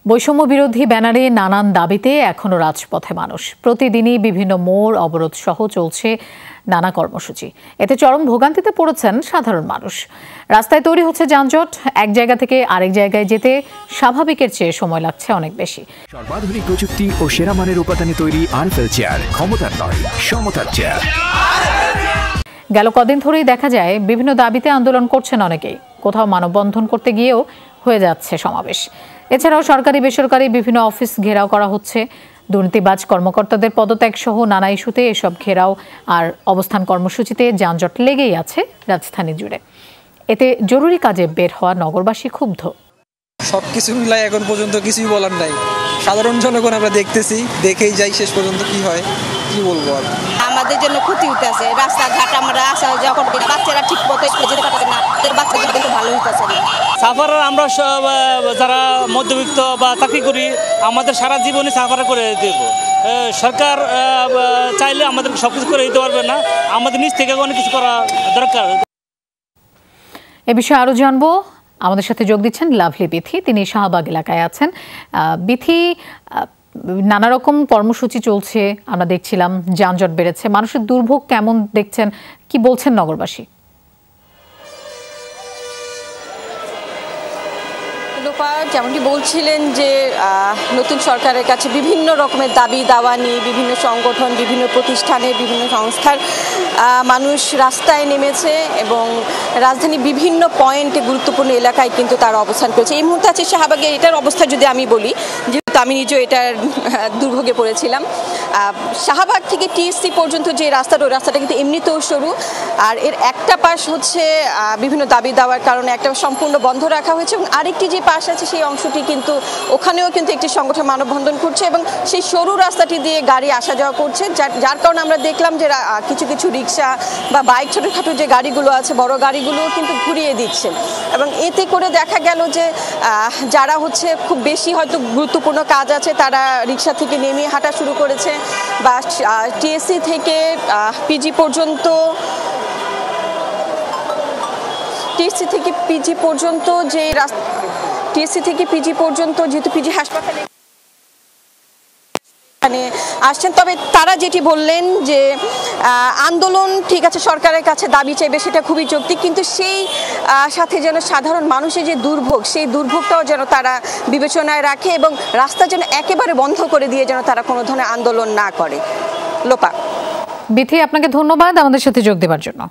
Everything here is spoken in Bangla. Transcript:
বৈষম্য বিরোধী ব্যানারে নানান দাবিতে এখনো রাজপথে মানুষ। প্রতিদিনই বিভিন্ন মোড় অবরোধ সহ চলছে নানা কর্মসূচি। এতে চরম ভোগান্তিতে পড়েছেন সাধারণ মানুষ। রাস্তায় তৈরি হচ্ছে যানজট, এক জায়গা থেকে আরেক জায়গায় যেতে স্বাভাবিকের চেয়ে সময় লাগছে অনেক বেশি। সর্বাধুনিক প্রযুক্তি ও সেরা মানের উপাদানে তৈরি আরএফএল চেয়ার, ক্ষমতার নয় সমতার চেয়ার। গেল কদিন ধরেই দেখা যায় বিভিন্ন দাবিতে আন্দোলন করছেন অনেকেই। কোথাও মানববন্ধন করতে গিয়েও হয়ে যাচ্ছে সমাবেশ। এছাড়াও সরকারি বেসরকারি বিভিন্ন অফিস ঘেরাও করা হচ্ছে। দুর্নীতিবাজ কর্মকর্তাদের পদত্যাগ সহ নানা ইস্যুতে এসব ঘেরাও আর অবস্থান কর্মসূচিতে যানজট লেগেই আছে রাজধানী জুড়ে। এতে জরুরি কাজে বের হওয়া নগরবাসী ক্ষুব্ধ। সবকিছু মিলাই এখন পর্যন্ত কিছুই বলার নাই। সাধারণ জনগণ আমরা দেখতেছি, দেখেই যাই শেষ পর্যন্ত কি হয়, কি বলবো আর। আমাদের জন্য ক্ষতি হইতেছে, রাস্তাঘাট আমরা আসা যখন বাচ্চারা ঠিক মতো স্কুলে যেতে পারতেছে না, বাচ্চাদের কিন্তু ভালো হইতেছে না। সাফার আমরা যারা মধ্যবিত্ত বা চাকরি করি, আমাদের সারা জীবনে সাফার করে দেব। সরকার চাইলে আমাদের সবকিছু করে দিতে পারবে না, আমাদের নিজ থেকে অনেক কিছু করা দরকার। এ বিষয়ে আরো জানবো। আমাদের সাথে যোগ দিচ্ছেন লাভলি বিথি, তিনি শাহবাগ এলাকায় আছেন। বিথি, নানা রকম কর্মসূচি চলছে, আমরা দেখছিলাম যানজট বেড়েছে, মানুষের দুর্ভোগ কেমন দেখছেন, কি বলছেন নগরবাসী? যেমনটি বলছিলেন যে নতুন সরকারের কাছে বিভিন্ন রকমের দাবি দাওয়া নিয়ে বিভিন্ন সংগঠন, বিভিন্ন প্রতিষ্ঠানের, বিভিন্ন সংস্থার মানুষ রাস্তায় নেমেছে এবং রাজধানী বিভিন্ন পয়েন্টে গুরুত্বপূর্ণ এলাকায় কিন্তু তারা অবস্থান করেছে। এই মুহূর্তে আছে শাহবাগে। এটার অবস্থা যদি আমি বলি, যেহেতু আমি নিজেও এটার দুর্ভোগে পড়েছিলাম, শাহবাগ থেকে টিএসসি পর্যন্ত যে রাস্তাটা, ওই রাস্তাটা কিন্তু এমনিতেও সরু, আর এর একটা পাশ হচ্ছে বিভিন্ন দাবি দেওয়ার কারণে একটা সম্পূর্ণ বন্ধ রাখা হয়েছে এবং আরেকটি যে পাশ আছে সেই অংশটি কিন্তু ওখানেও কিন্তু একটি সংগঠন মানববন্ধন করছে এবং সেই সরু রাস্তাটি দিয়ে গাড়ি আসা যাওয়া করছে, যার কারণে আমরা দেখলাম যে কিছু কিছু রিক্সা বা বাইক, ছোটোখাটো যে গাড়িগুলো আছে, বড় গাড়িগুলোও কিন্তু ঘুরিয়ে দিচ্ছে এবং এতে করে দেখা গেল যে যারা হচ্ছে খুব বেশি হয়তো গুরুত্বপূর্ণ কাজ আছে, তারা রিক্সা থেকে নেমে হাঁটা শুরু করেছে বা টিএসসি থেকে পিজি পর্যন্ত, টিএসসি থেকে পিজি পর্যন্ত যে টিএসসি থেকে পিজি পর্যন্ত যেহেতু পিজি হাসপাতালে আসছেন, তবে তারা যেটি বললেন যে আন্দোলন ঠিক আছে, সরকারের কাছে দাবি চাইবে, সেটা খুবই যৌক্তিক, কিন্তু সেই সাথে যেন সাধারণ মানুষের যে দুর্ভোগ, সেই দুর্ভোগটাও যেন তারা বিবেচনায় রাখে এবং রাস্তা যেন একেবারে বন্ধ করে দিয়ে যেন তারা কোনো ধরনের আন্দোলন না করে। লোপা। বিথি, আপনাকে ধন্যবাদ আমাদের সাথে যোগ দেওয়ার জন্য।